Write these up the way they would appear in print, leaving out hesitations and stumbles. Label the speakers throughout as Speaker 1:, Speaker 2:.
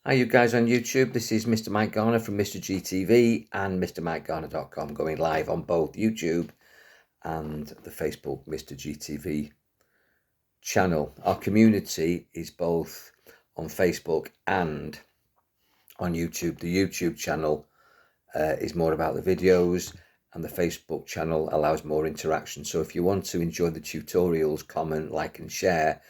Speaker 1: Hi, you guys on YouTube. This is Mr. Mike Garner from Mr. GTV and MrMikeGarner.com, going live on both YouTube and the Facebook Mr. GTV channel. Our community is both on Facebook and on YouTube. The YouTube channel is more about the videos, and the Facebook channel allows more interaction. So if you want to enjoy the tutorials, comment, like and share,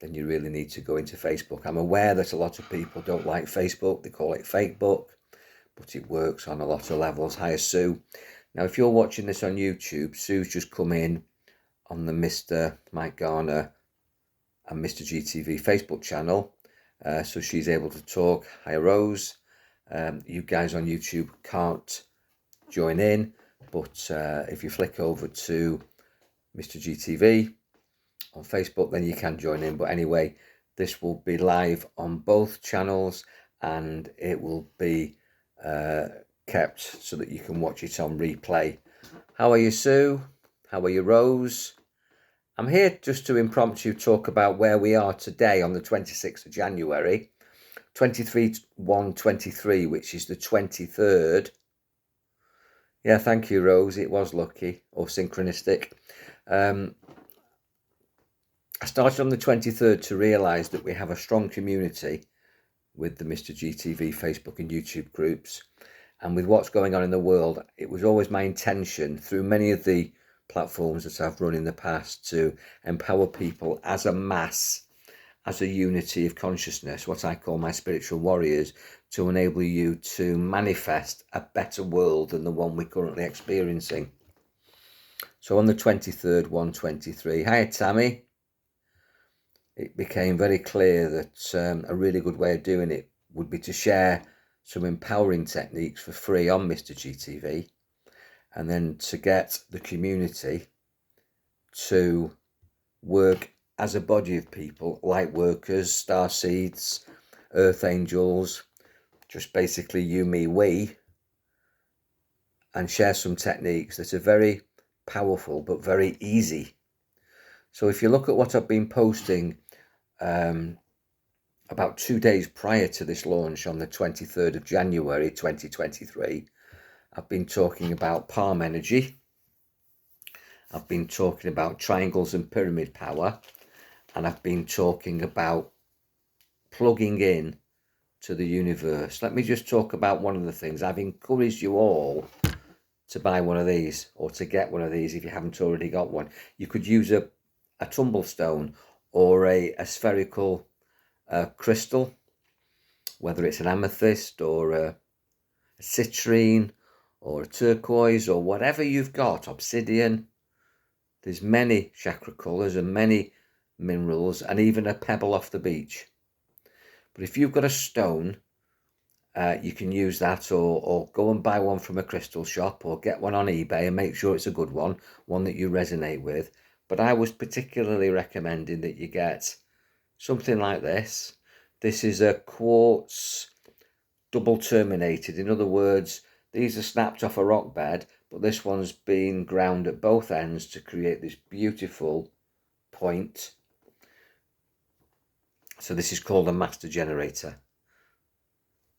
Speaker 1: then you really need to go into Facebook. I'm aware that a lot of people don't like Facebook. They call it Fakebook, but it works on a lot of levels. Hi, Sue. Now, if you're watching this on YouTube, Sue's just come in on the Mr. Mike Garner and Mr. GTV Facebook channel. So she's able to talk. Hi, Rose. You guys on YouTube can't join in, but if you flick over to Mr. GTV on Facebook, then you can join in. But anyway, this will be live on both channels, and it will be kept so that you can watch it on replay. How are you, Sue? How are you, Rose? I'm here just to impromptu talk about where we are today on the 26th of January, 23/1/23, which is the 23rd. Yeah, thank you, Rose. It was lucky or synchronistic. I started on the 23rd to realise that we have a strong community with the Mr. GTV Facebook and YouTube groups, and with what's going on in the world, it was always my intention through many of the platforms that I've run in the past to empower people as a mass, as a unity of consciousness, what I call my spiritual warriors, to enable you to manifest a better world than the one we're currently experiencing. So on the 23rd, 1/23, hi Tammy. It became very clear that a really good way of doing it would be to share some empowering techniques for free on Mr. GTV, and then to get the community to work as a body of people, light workers, star seeds, earth angels, just basically you, me, we, and share some techniques that are very powerful but very easy. So if you look at what I've been posting about 2 days prior to this launch on the 23rd of January 2023, I've been talking about palm energy. I've been talking about triangles and pyramid power, and I've been talking about plugging in to the universe. Let me just talk about one of the things. I've encouraged you all to buy one of these, or to get one of these if you haven't already got one. You could use a tumblestone or a spherical crystal, whether it's an amethyst or a citrine or a turquoise or whatever you've got, obsidian. There's many chakra colours and many minerals, and even a pebble off the beach. But if you've got a stone, you can use that, or go and buy one from a crystal shop, or get one on eBay and make sure it's a good one that you resonate with. But I was particularly recommending that you get something like this. This is a quartz double terminated. In other words, these are snapped off a rock bed, but this one's been ground at both ends to create this beautiful point. So this is called a master generator.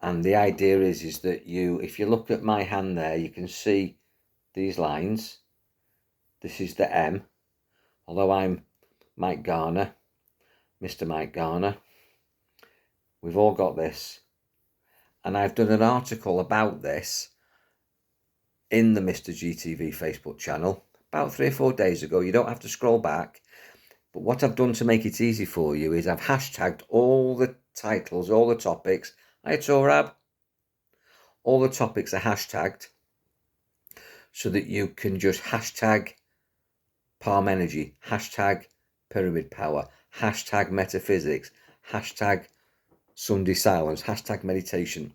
Speaker 1: And the idea is that if you look at my hand there, you can see these lines. This is the M. Although I'm Mike Garner, Mr. Mike Garner, we've all got this. And I've done an article about this in the Mr. GTV Facebook channel about 3 or 4 days ago. You don't have to scroll back. But what I've done to make it easy for you is I've hashtagged all the titles, all the topics. Hi, Torab. All the topics are hashtagged so that you can just hashtag palm energy, hashtag pyramid power, hashtag metaphysics, hashtag Sunday silence, hashtag meditation.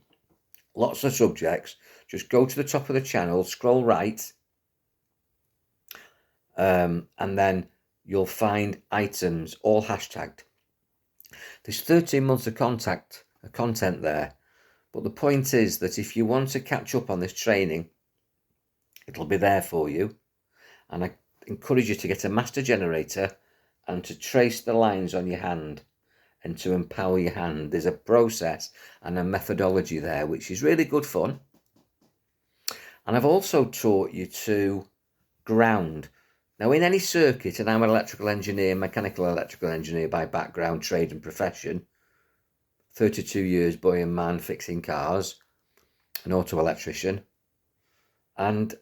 Speaker 1: Lots of subjects. Just go to the top of the channel, scroll right, and then you'll find items all hashtagged. There's 13 months of content there, but the point is that if you want to catch up on this training, it'll be there for you. And I encourage you to get a master generator and to trace the lines on your hand and to empower your hand. There's a process and a methodology there, which is really good fun. And I've also taught you to ground. Now, in any circuit, and I'm an electrical engineer, mechanical electrical engineer by background, trade and profession, 32 years boy and man fixing cars, an auto electrician. And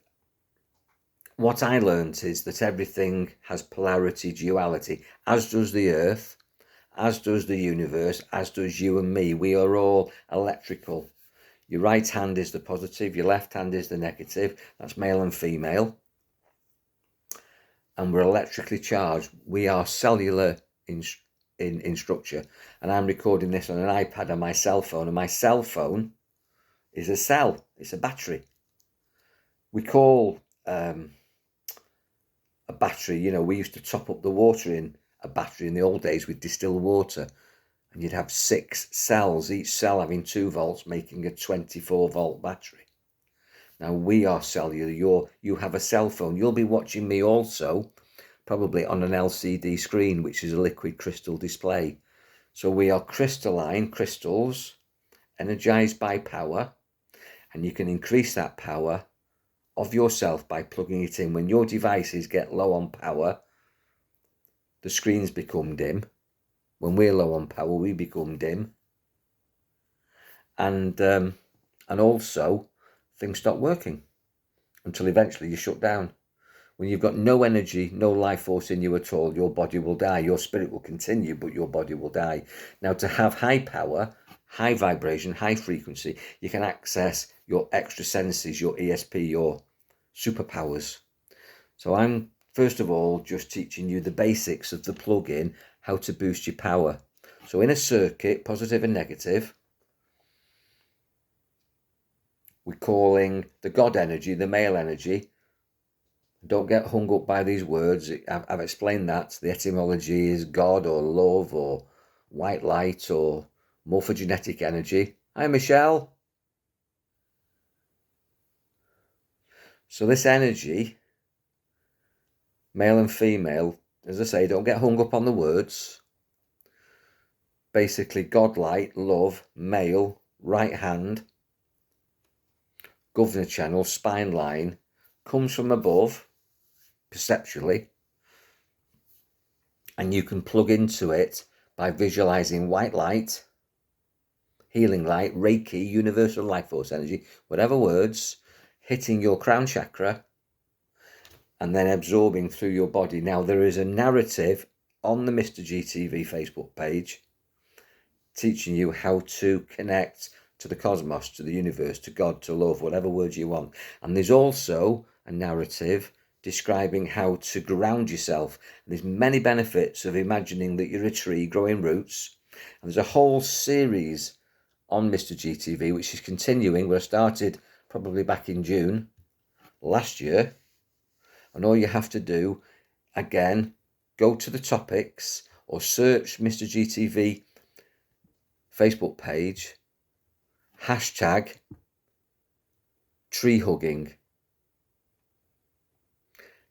Speaker 1: what I learned is that everything has polarity, duality, as does the earth, as does the universe, as does you and me. We are all electrical. Your right hand is the positive, your left hand is the negative. That's male and female. And we're electrically charged. We are cellular in structure. And I'm recording this on an iPad on my cell phone. And my cell phone is a cell. It's a battery. We call a battery, you know, we used to top up the water in a battery in the old days with distilled water. And you'd have 6 cells, each cell having 2 volts, making a 24-volt battery. Now, we are cellular. You have a cell phone. You'll be watching me also, probably on an LCD screen, which is a liquid crystal display. So we are crystalline, crystals, energized by power, and you can increase that power of yourself by plugging it in. When your devices get low on power, the screens become dim. When we're low on power, we become dim. And also, things stop working until eventually you shut down. When you've got no energy, no life force in you at all, your body will die. Your spirit will continue, but your body will die. Now, to have high power, high vibration, high frequency, you can access your extra senses, your ESP, your superpowers. So I'm, first of all, just teaching you the basics of the plug-in, how to boost your power. So in a circuit, positive and negative, we're calling the God energy, the male energy. Don't get hung up by these words. I've explained that. The etymology is God or love or white light or morphogenetic energy. Hi, Michelle. So this energy, male and female, as I say, don't get hung up on the words. Basically, God light, love, male, right hand, governor channel, spine line, comes from above, perceptually, and you can plug into it by visualizing white light, healing light, Reiki, universal life force energy, whatever words, hitting your crown chakra and then absorbing through your body. Now, there is a narrative on the Mr. GTV Facebook page teaching you how to connect to the cosmos, to the universe, to God, to love, whatever words you want. And there's also a narrative describing how to ground yourself. And there's many benefits of imagining that you're a tree growing roots. And there's a whole series on Mr. GTV, which is continuing, where I started probably back in June last year. And all you have to do, again, go to the topics or search Mr. GTV Facebook page, hashtag tree hugging,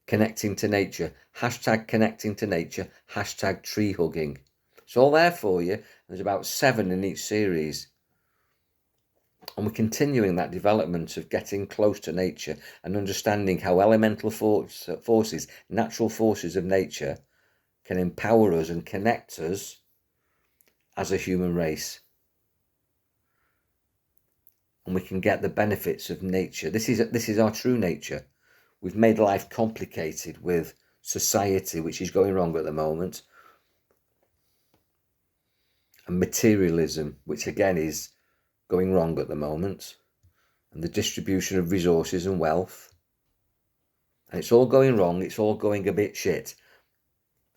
Speaker 1: connecting to nature, hashtag connecting to nature, hashtag tree hugging. It's all there for you. There's about 7 in each series. And we're continuing that development of getting close to nature and understanding how elemental forces, natural forces of nature, can empower us and connect us as a human race. And we can get the benefits of nature. This is our true nature. We've made life complicated with society, which is going wrong at the moment, and materialism, which again is going wrong at the moment, and the distribution of resources and wealth. And it's all going wrong. It's all going a bit shit.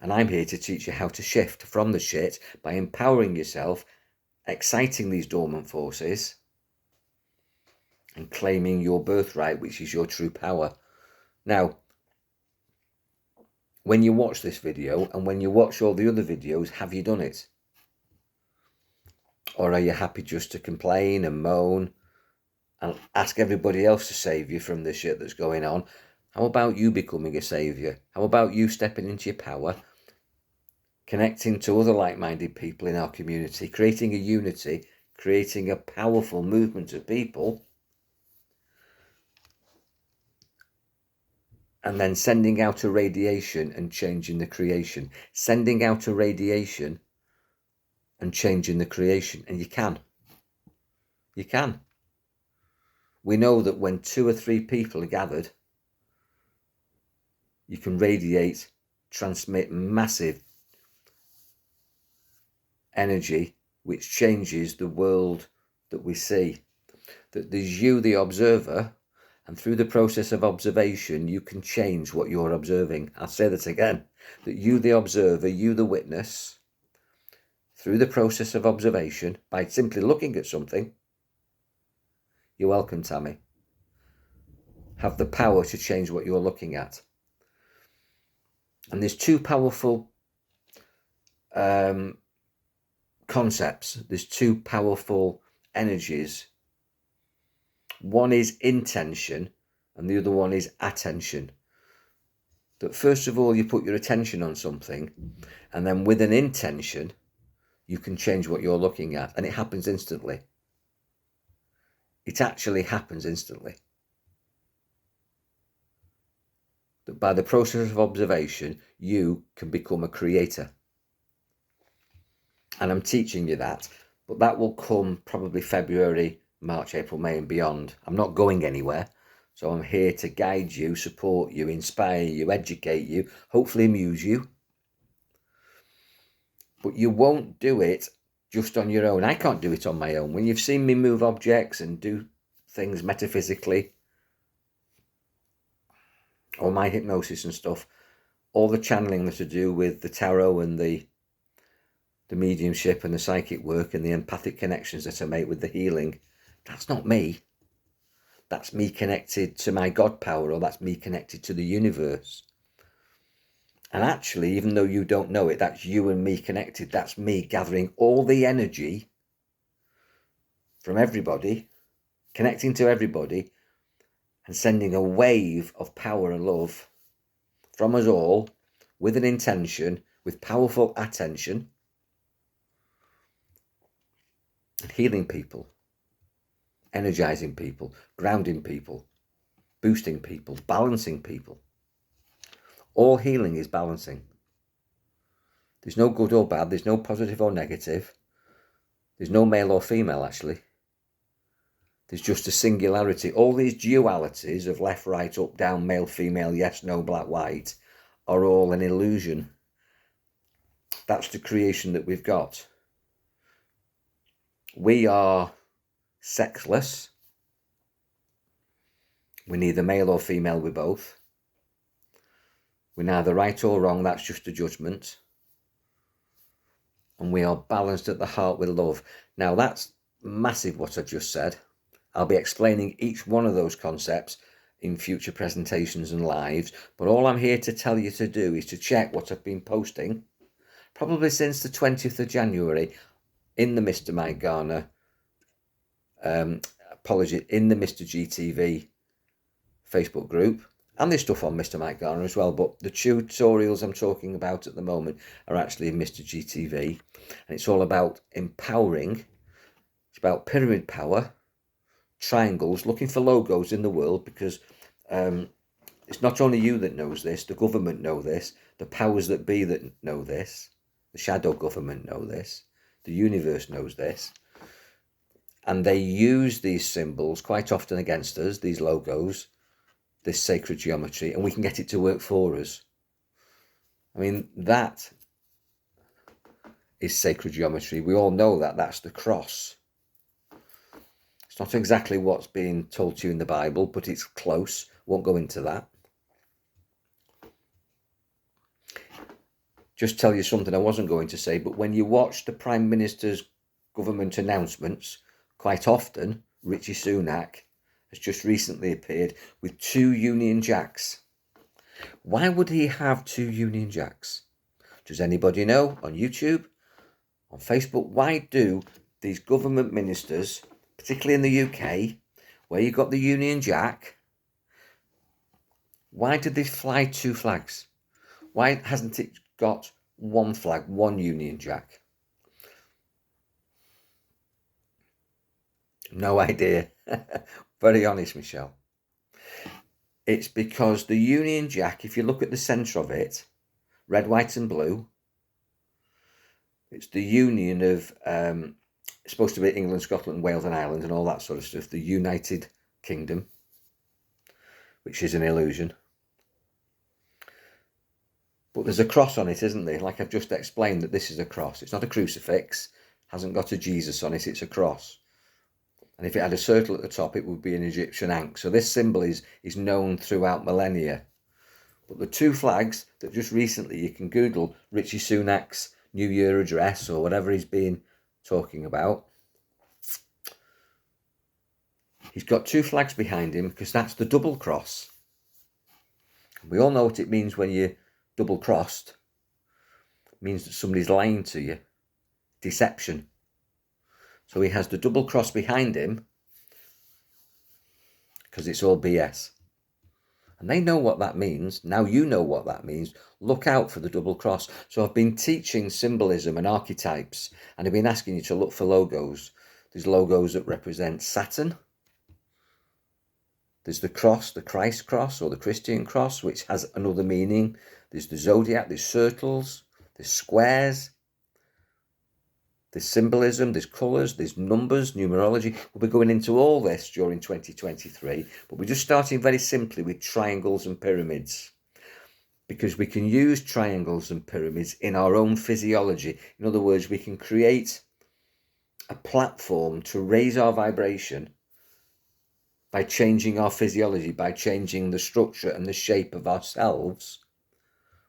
Speaker 1: And I'm here to teach you how to shift from the shit by empowering yourself, exciting these dormant forces, and claiming your birthright, which is your true power. Now, when you watch this video and when you watch all the other videos, have you done it? Or are you happy just to complain and moan and ask everybody else to save you from the shit that's going on? How about you becoming a saviour? How about you stepping into your power, connecting to other like-minded people in our community, creating a unity, creating a powerful movement of people, and then sending out a radiation and changing the creation. Sending out a radiation and changing the creation. And you can. You can. We know that when 2 or 3 people are gathered, you can radiate, transmit massive energy, which changes the world that we see. That there's you, the observer, and through the process of observation, you can change what you're observing. I'll say that again. That you, the observer, you, the witness, through the process of observation, by simply looking at something, you're welcome, Tammy, have the power to change what you're looking at. And there's 2 powerful concepts. There's 2 powerful energies. One is intention and the other one is attention. That first of all, you put your attention on something, and then with an intention, you can change what you're looking at, and it happens instantly. It actually happens instantly. That by the process of observation, you can become a creator. And I'm teaching you that, but that will come probably February, March, April, May and beyond. I'm not going anywhere. So I'm here to guide you, support you, inspire you, educate you, hopefully amuse you. But you won't do it just on your own. I can't do it on my own. When you've seen me move objects and do things metaphysically, or my hypnosis and stuff, all the channeling that to do with the tarot and the mediumship and the psychic work and the empathic connections that I make with the healing, that's not me. That's me connected to my God power, or that's me connected to the universe. And actually, even though you don't know it, that's you and me connected. That's me gathering all the energy from everybody, connecting to everybody, and sending a wave of power and love from us all with an intention, with powerful attention, and healing people, energizing people, grounding people, boosting people, balancing people. All healing is balancing. There's no good or bad. There's no positive or negative. There's no male or female, actually. There's just a singularity. All these dualities of left, right, up, down, male, female, yes, no, black, white, are all an illusion. That's the creation that we've got. We are sexless. We're neither male or female, we're both. We're neither right or wrong, that's just a judgment. And we are balanced at the heart with love. Now that's massive what I just said. I'll be explaining each one of those concepts in future presentations and lives, but all I'm here to tell you to do is to check what I've been posting, probably since the 20th of January, in the Mr. Mike Garner, in the Mr. GTV Facebook group, and there's stuff on Mr. Mike Garner as well, but the tutorials I'm talking about at the moment are actually in Mr. GTV, and it's all about empowering. It's about pyramid power, triangles, looking for logos in the world, because it's not only you that knows this, the government know this, the powers that be that know this, the shadow government know this, the universe knows this, and they use these symbols quite often against us, these logos, this sacred geometry, and we can get it to work for us. I mean, that is sacred geometry. We all know that. That's the cross. It's not exactly what's being told to you in the Bible, but it's close. Won't go into that. Just tell you something I wasn't going to say, but when you watch the Prime Minister's government announcements, quite often Rishi Sunak has just recently appeared with 2 Union Jacks. Why would he have 2 Union Jacks? Does anybody know? On YouTube, on Facebook, why do these government ministers, particularly in the UK, where you got the Union Jack, why did they fly 2 flags? Why hasn't it got one flag, one Union Jack? No idea. Very honest, Michelle. It's because the Union Jack, if you look at the centre of it, red, white and blue, it's the union of, it's supposed to be England, Scotland, Wales and Ireland and all that sort of stuff, the United Kingdom, which is an illusion. But there's a cross on it, isn't there? Like I've just explained, that this is a cross. It's not a crucifix, hasn't got a Jesus on it, it's a cross. And if it had a circle at the top, it would be an Egyptian ankh. So this symbol is known throughout millennia. But the two flags that just recently, you can Google Richie Sunak's New Year address or whatever he's been talking about. He's got two flags behind him because that's the double cross. We all know what it means when you're double crossed. It means that somebody's lying to you. Deception. So he has the double cross behind him because it's all BS. And they know what that means. Now you know what that means. Look out for the double cross. So I've been teaching symbolism and archetypes, and I've been asking you to look for logos. There's logos that represent Saturn. There's the cross, the Christ cross or the Christian cross, which has another meaning. There's the zodiac, there's circles, there's squares. There's symbolism, there's colours, there's numbers, numerology. We'll be going into all this during 2023, but we're just starting very simply with triangles and pyramids, because we can use triangles and pyramids in our own physiology. In other words, we can create a platform to raise our vibration by changing our physiology, by changing the structure and the shape of ourselves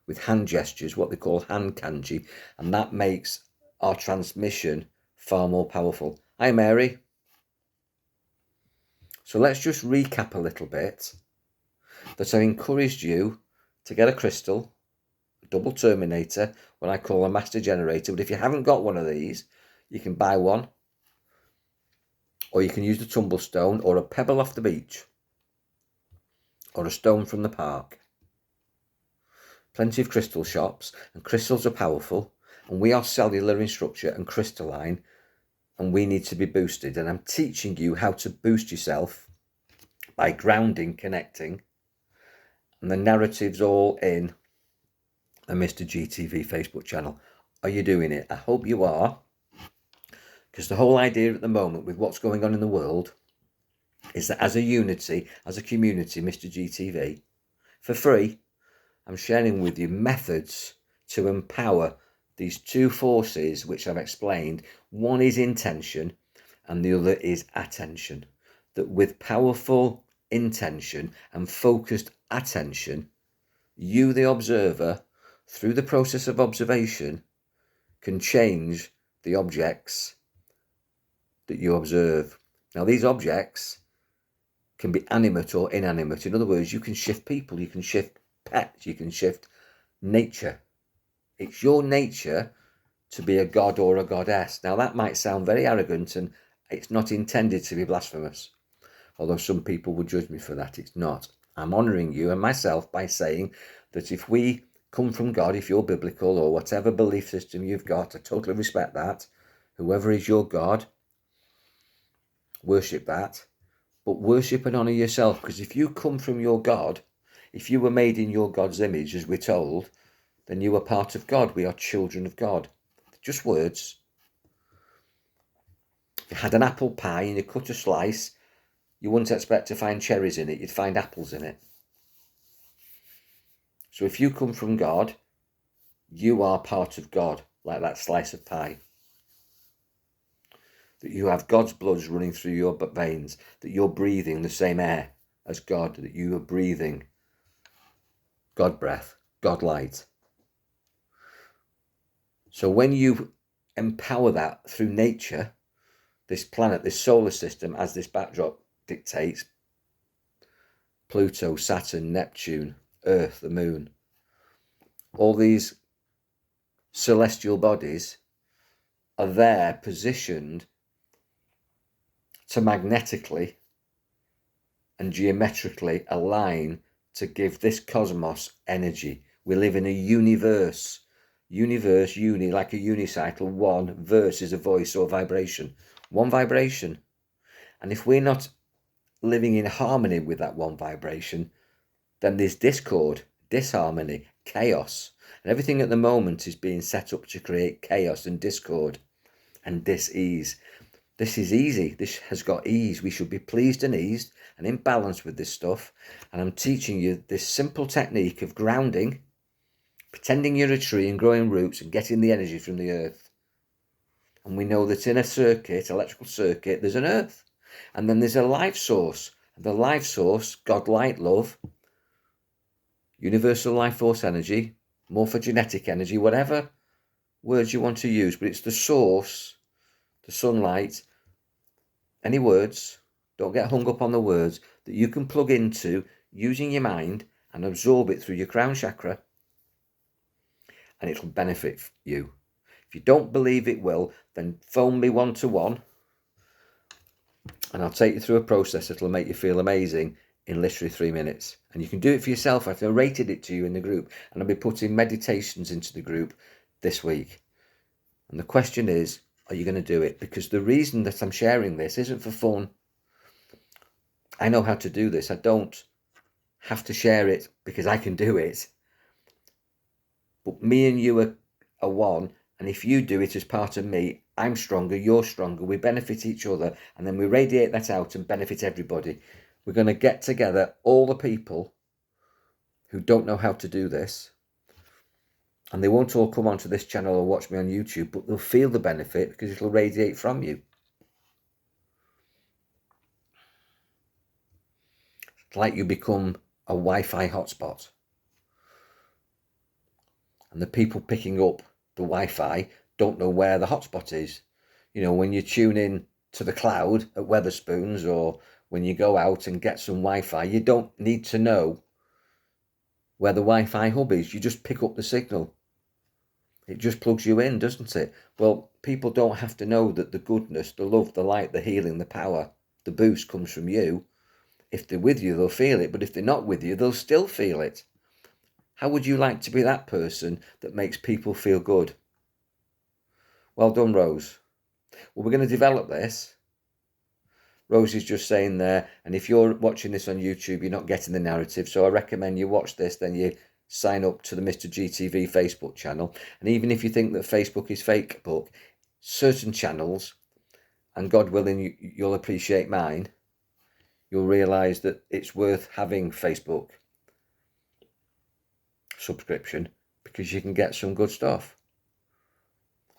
Speaker 1: with hand gestures, what they call hand kanji, and that makes our transmission far more powerful. Hi, Mary. So let's just recap a little bit. That I encouraged you to get a crystal, a double terminator, what I call a master generator. But if you haven't got one of these, you can buy one, or you can use the tumble stone or a pebble off the beach or a stone from the park. Plenty of crystal shops, and crystals are powerful. And we are cellular in structure and crystalline, and we need to be boosted. And I'm teaching you how to boost yourself by grounding, connecting, and the narrative's all in the Mr. GTV Facebook channel. Are you doing it? I hope you are, because the whole idea at the moment with what's going on in the world is that as a unity, as a community, Mr. GTV, for free, I'm sharing with you methods to empower these two forces which I've explained. One is intention and the other is attention. That with powerful intention and focused attention, you, the observer, through the process of observation, can change the objects that you observe. Now, these objects can be animate or inanimate. In other words, you can shift people, you can shift pets, you can shift nature. It's your nature to be a god or a goddess. Now, that might sound very arrogant, and it's not intended to be blasphemous. Although some people would judge me for that, it's not. I'm honouring you and myself by saying that if we come from God, if you're biblical or whatever belief system you've got, I totally respect that. Whoever is your God, worship that. But worship and honour yourself, because if you come from your God, if you were made in your God's image, as we're told, then you are part of God. We are children of God. Just words. If you had an apple pie and you cut a slice, you wouldn't expect to find cherries in it. You'd find apples in it. So if you come from God, you are part of God, like that slice of pie. That you have God's blood running through your veins, that you're breathing the same air as God, that you are breathing God breath, God light. So when you empower that through nature, this planet, this solar system, as this backdrop dictates, Pluto, Saturn, Neptune, Earth, the Moon, all these celestial bodies are there positioned to magnetically and geometrically align to give this cosmos energy. We live in a universe. Universe, uni, like a unicycle. One, verse is a voice or vibration. One vibration. And if we're not living in harmony with that one vibration, then there's discord, disharmony, chaos. And everything at the moment is being set up to create chaos and discord and dis-ease. This is easy. This has got ease. We should be pleased and eased and in balance with this stuff. And I'm teaching you this simple technique of grounding, pretending you're a tree and growing roots and getting the energy from the earth. And we know that in a circuit, electrical circuit, there's an earth. And then there's a life source. The life source, God, light, love, universal life force energy, morphogenetic energy, whatever words you want to use, but it's the source, the sunlight, any words, don't get hung up on the words, that you can plug into using your mind and absorb it through your crown chakra, and it'll benefit you. If you don't believe it will, then phone me 1-to-1 and I'll take you through a process that'll make you feel amazing in literally 3 minutes. And you can do it for yourself. I've narrated it to you in the group, and I'll be putting meditations into the group this week. And the question is, are you going to do it? Because the reason that I'm sharing this isn't for fun. I know how to do this. I don't have to share it because I can do it. But me and you are one. And if you do it as part of me, I'm stronger, you're stronger. We benefit each other. And then we radiate that out and benefit everybody. We're going to get together all the people who don't know how to do this. And they won't all come onto this channel or watch me on YouTube, but they'll feel the benefit because it'll radiate from you. It's like you become a Wi-Fi hotspot. And the people picking up the Wi-Fi don't know where the hotspot is. You know, when you tune in to the cloud at Wetherspoons, or when you go out and get some Wi-Fi, you don't need to know where the Wi-Fi hub is. You just pick up the signal. It just plugs you in, doesn't it? Well, people don't have to know that the goodness, the love, the light, the healing, the power, the boost comes from you. If they're with you, they'll feel it. But if they're not with you, they'll still feel it. How would you like to be that person that makes people feel good? Well done, Rose. Well, we're going to develop this. Rose is just saying there, and if you're watching this on YouTube, you're not getting the narrative. So I recommend you watch this, then you sign up to the Mr. GTV Facebook channel. And even if you think that Facebook is fake book, certain channels, and God willing, you'll appreciate mine, you'll realise that it's worth having Facebook subscription because you can get some good stuff.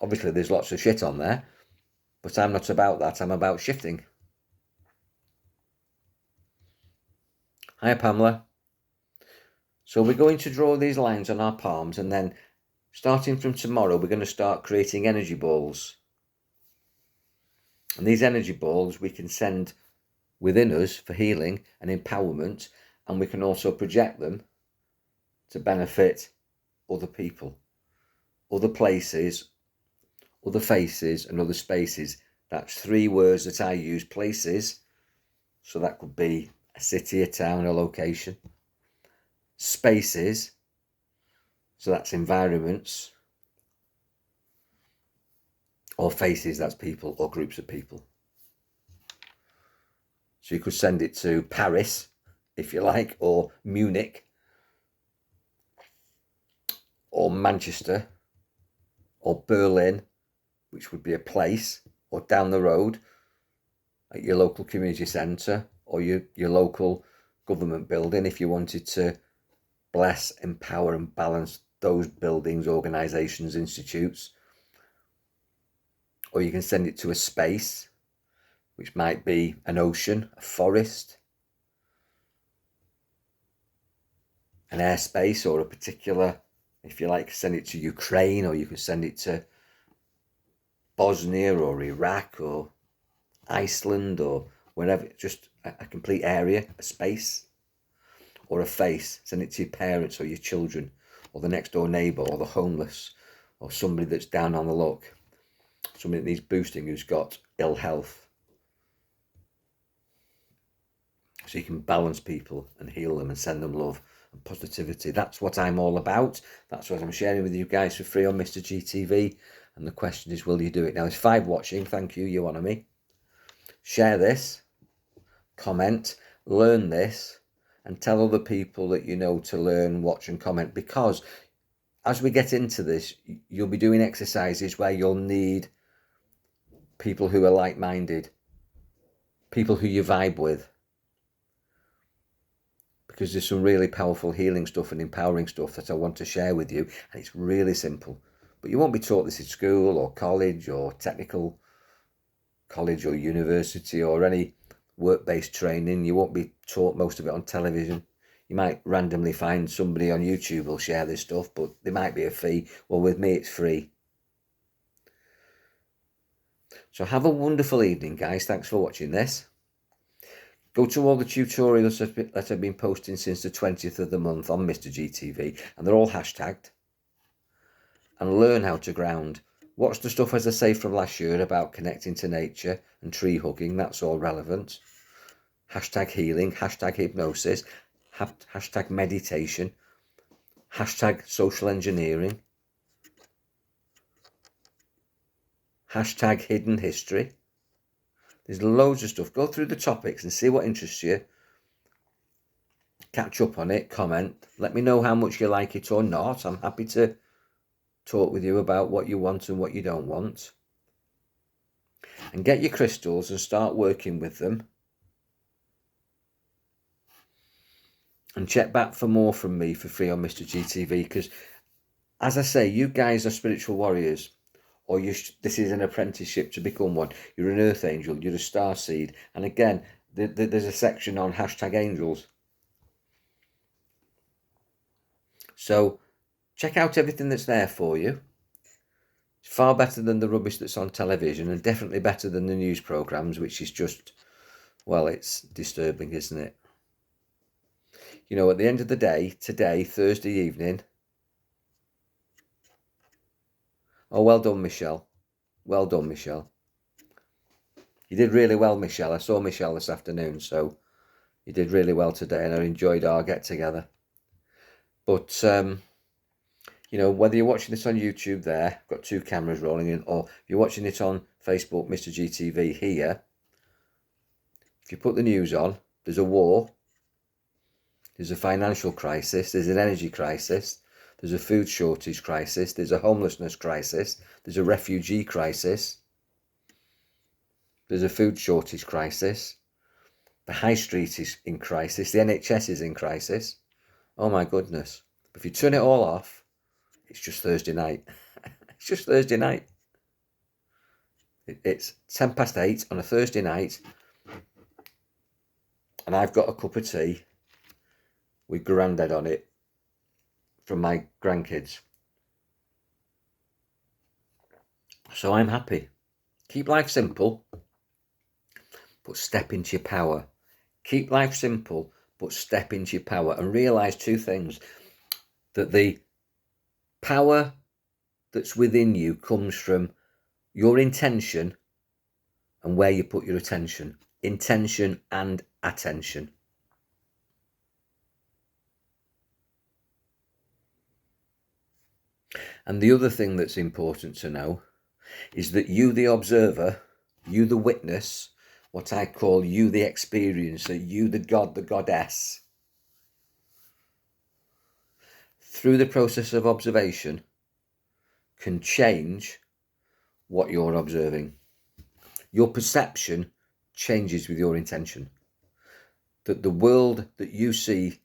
Speaker 1: Obviously, there's lots of shit on there, but I'm not about that. I'm about shifting. Hi, Pamela. So we're going to draw these lines on our palms, and then starting from tomorrow, we're going to start creating energy balls. And these energy balls we can send within us for healing and empowerment, and we can also project them to benefit other people, other places, other faces, and other spaces. That's 3 words that I use: places, so that could be a city, a town, a location. Spaces, so that's environments, or faces, that's people or groups of people. So you could send it to Paris, if you like, or Munich, or Manchester, or Berlin, which would be a place, or down the road at your local community centre, or your local government building, if you wanted to bless, empower and balance those buildings, organisations, institutes. Or you can send it to a space, which might be an ocean, a forest, an airspace, or a particular, if you like, send it to Ukraine, or you could send it to Bosnia or Iraq or Iceland or wherever, just a complete area, a space. Or a face, send it to your parents or your children, or the next door neighbour, or the homeless, or somebody that's down on the luck, somebody that needs boosting, who's got ill health. So you can balance people and heal them and send them love and positivity. That's what I'm all about. That's what I'm sharing with you guys for free on Mr. GTV. And the question is, will you do it? Now, there's 5 watching. Thank you, you honour me. Share this, comment, learn this, and tell other people that you know to learn, watch and comment, because as we get into this, you'll be doing exercises where you'll need people who are like-minded, people who you vibe with, because there's some really powerful healing stuff and empowering stuff that I want to share with you, and it's really simple. But you won't be taught this in school or college or technical college or university or any work-based training. You won't be taught most of it on television. You might randomly find somebody on YouTube will share this stuff, but there might be a fee. Well, with me, it's free. So have a wonderful evening, guys. Thanks for watching this. Go to all the tutorials that I've been posting since the 20th of the month on Mr. GTV, and they're all hashtagged. And learn how to ground. Watch the stuff, as I say, from last year about connecting to nature and tree hugging. That's all relevant. Hashtag healing, hashtag hypnosis, hashtag meditation, hashtag social engineering, hashtag hidden history. There's loads of stuff. Go through the topics and see what interests you. Catch up on it, comment. Let me know how much you like it or not. I'm happy to talk with you about what you want and what you don't want. And get your crystals and start working with them. And check back for more from me for free on Mr. GTV, because, as I say, you guys are spiritual warriors, or this is an apprenticeship to become one. You're an earth angel, you're a star seed. And again, there's a section on hashtag angels. So check out everything that's there for you. It's far better than the rubbish that's on television, and definitely better than the news programmes, which is just, well, it's disturbing, isn't it? You know, at the end of the day, today, Thursday evening. Oh, well done, Michelle. Well done, Michelle. You did really well, Michelle. I saw Michelle this afternoon, so you did really well today, and I enjoyed our get-together. But, you know, whether you're watching this on YouTube there, I've got 2 cameras rolling in, or if you're watching it on Facebook, Mr. GTV here, if you put the news on, there's a war, there's a financial crisis, there's an energy crisis, there's a food shortage crisis, there's a homelessness crisis, there's a refugee crisis, there's a food shortage crisis, the high street is in crisis, the NHS is in crisis. Oh my goodness. But if you turn it all off, it's just Thursday night. It's just Thursday night. It's 8:10 on a Thursday night, and I've got a cup of tea with Grandad on it from my grandkids. So I'm happy. Keep life simple, but step into your power. Keep life simple, but step into your power, and realise 2 things. That the power that's within you comes from your intention and where you put your attention. Intention and attention. And the other thing that's important to know is that you, the observer, you, the witness, what I call you, the experiencer, you, the god, the goddess, through the process of observation, can change what you're observing. Your perception changes with your intention. That the world that you see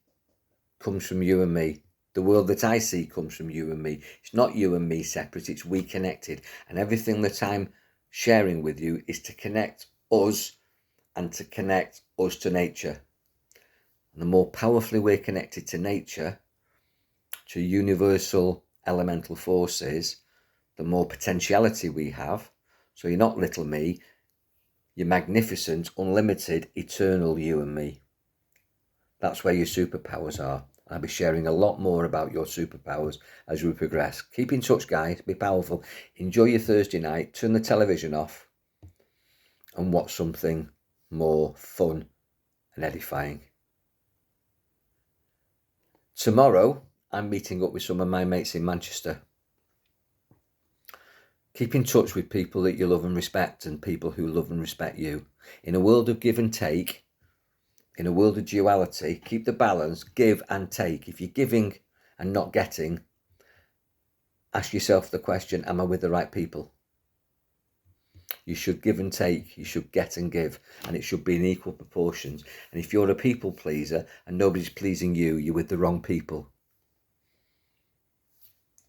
Speaker 1: comes from you and me. The world that I see comes from you and me. It's not you and me separate, it's we connected. And everything that I'm sharing with you is to connect us and to connect us to nature. And the more powerfully we're connected to nature, to universal elemental forces, the more potentiality we have. So you're not little me, you're magnificent, unlimited, eternal you and me. That's where your superpowers are. I'll be sharing a lot more about your superpowers as we progress. Keep in touch, guys. Be powerful. Enjoy your Thursday night. Turn the television off and watch something more fun and edifying. Tomorrow, I'm meeting up with some of my mates in Manchester. Keep in touch with people that you love and respect and people who love and respect you. In a world of give and take, in a world of duality, keep the balance, give and take. If you're giving and not getting, ask yourself the question, am I with the right people? You should give and take, you should get and give, and it should be in equal proportions. And if you're a people pleaser and nobody's pleasing you, you're with the wrong people.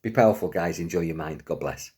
Speaker 1: Be powerful, guys. Enjoy your mind. God bless.